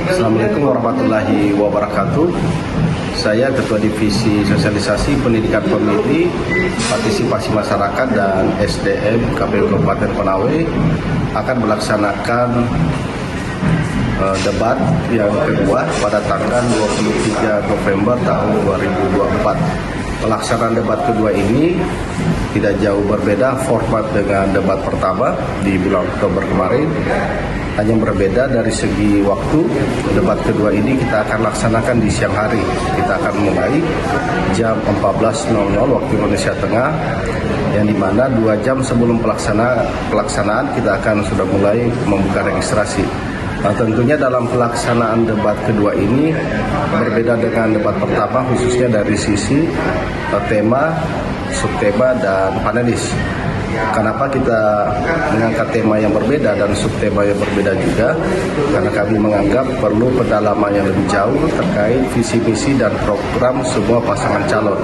Assalamualaikum warahmatullahi wabarakatuh. Saya Ketua Divisi Sosialisasi Pendidikan Pemilih, Partisipasi Masyarakat dan SDM KPU Kabupaten Konawe akan melaksanakan debat yang kedua pada tanggal 23 November tahun 2024. Pelaksanaan debat kedua ini tidak jauh berbeda format dengan debat pertama di bulan Oktober kemarin. Hanya berbeda dari segi waktu. Debat kedua ini kita akan laksanakan di siang hari. Kita akan mulai jam 14.00 waktu Indonesia Tengah, yang dimana 2 jam sebelum pelaksanaan kita akan sudah mulai membuka registrasi. Nah, tentunya dalam pelaksanaan debat kedua ini berbeda dengan debat pertama, khususnya dari sisi tema, subtema, dan panelis. Kenapa kita mengangkat tema yang berbeda dan subtema yang berbeda juga? Karena kami menganggap perlu pendalaman yang lebih jauh terkait visi misi dan program semua pasangan calon.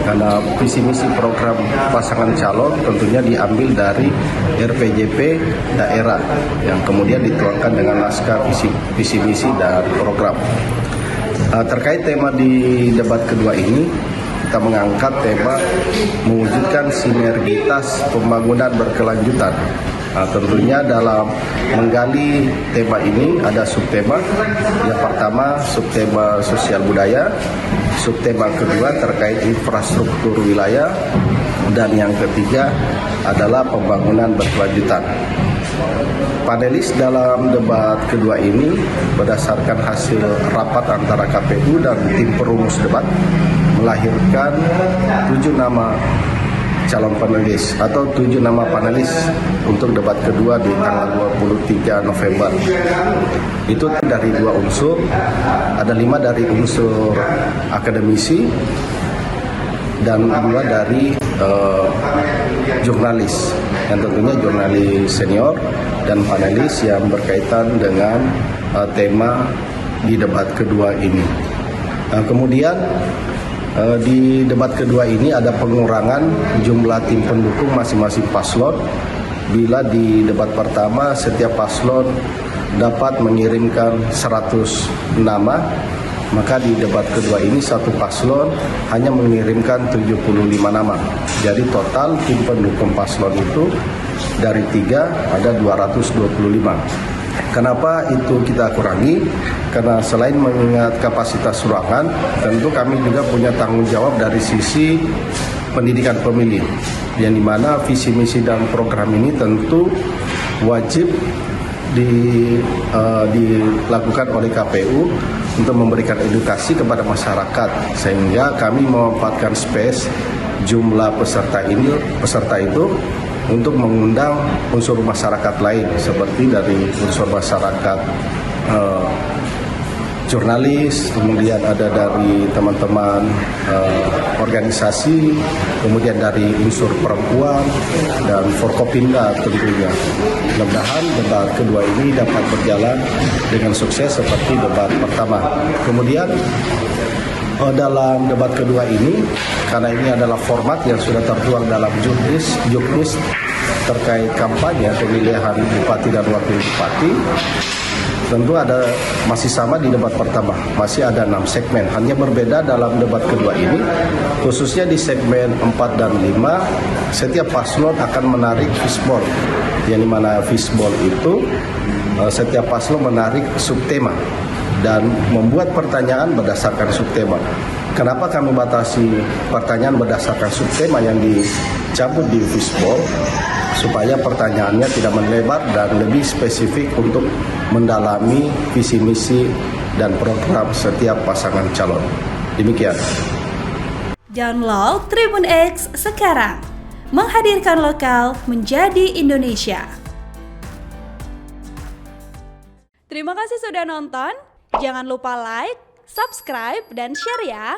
Karena visi misi program pasangan calon tentunya diambil dari RPJP daerah yang kemudian dituangkan dengan naskah visi misi dan program. Terkait tema di debat kedua ini, kita mengangkat tema mewujudkan sinergitas pembangunan berkelanjutan. Tentunya dalam menggali tema ini ada subtema. Yang pertama subtema sosial budaya, subtema kedua terkait infrastruktur wilayah, dan yang ketiga adalah pembangunan berkelanjutan. Panelis dalam debat kedua ini berdasarkan hasil rapat antara KPU dan tim perumus debat melahirkan 7 nama calon panelis atau 7 nama panelis untuk debat kedua di tanggal 23 November. Itu dari 2 unsur, ada 5 dari unsur akademisi dan 2 dari jurnalis, yang tentunya jurnalis senior dan panelis yang berkaitan dengan tema di debat kedua ini. Kemudian di debat kedua ini ada pengurangan jumlah tim pendukung masing-masing paslon. Bila di debat pertama setiap paslon dapat mengirimkan 100 nama, maka di debat kedua ini satu paslon hanya mengirimkan 75 nama. Jadi total tim pendukung paslon itu dari 3 ada 225. Kenapa itu kita kurangi? Karena selain mengingat kapasitas ruangan, tentu kami juga punya tanggung jawab dari sisi pendidikan pemilih, yang dimana visi misi dan program ini tentu wajib dilakukan oleh KPU untuk memberikan edukasi kepada masyarakat, sehingga kami memanfaatkan space jumlah peserta itu untuk mengundang unsur masyarakat lain, seperti dari unsur masyarakat jurnalis, kemudian ada dari teman-teman organisasi, kemudian dari unsur perempuan dan Forkopimda tentunya. Mudah-mudahan debat kedua ini dapat berjalan dengan sukses seperti debat pertama. Kemudian dalam debat kedua ini, karena ini adalah format yang sudah tertuang dalam juknis terkait kampanye pemilihan bupati dan wakil bupati, tentu masih sama di debat pertama, masih ada 6 segmen. Hanya berbeda dalam debat kedua ini, khususnya di segmen 4 dan 5, setiap paslon akan menarik fishball, yang dimana fishball itu setiap paslon menarik subtema dan membuat pertanyaan berdasarkan subtema. Kenapa kami batasi pertanyaan berdasarkan subtema yang dicabut di fishball? Supaya pertanyaannya tidak melebar dan lebih spesifik untuk mendalami visi misi dan program setiap pasangan calon. Demikian. Download Tribun X sekarang, menghadirkan lokal menjadi Indonesia. Terima kasih sudah nonton. Jangan lupa like, subscribe, dan share ya.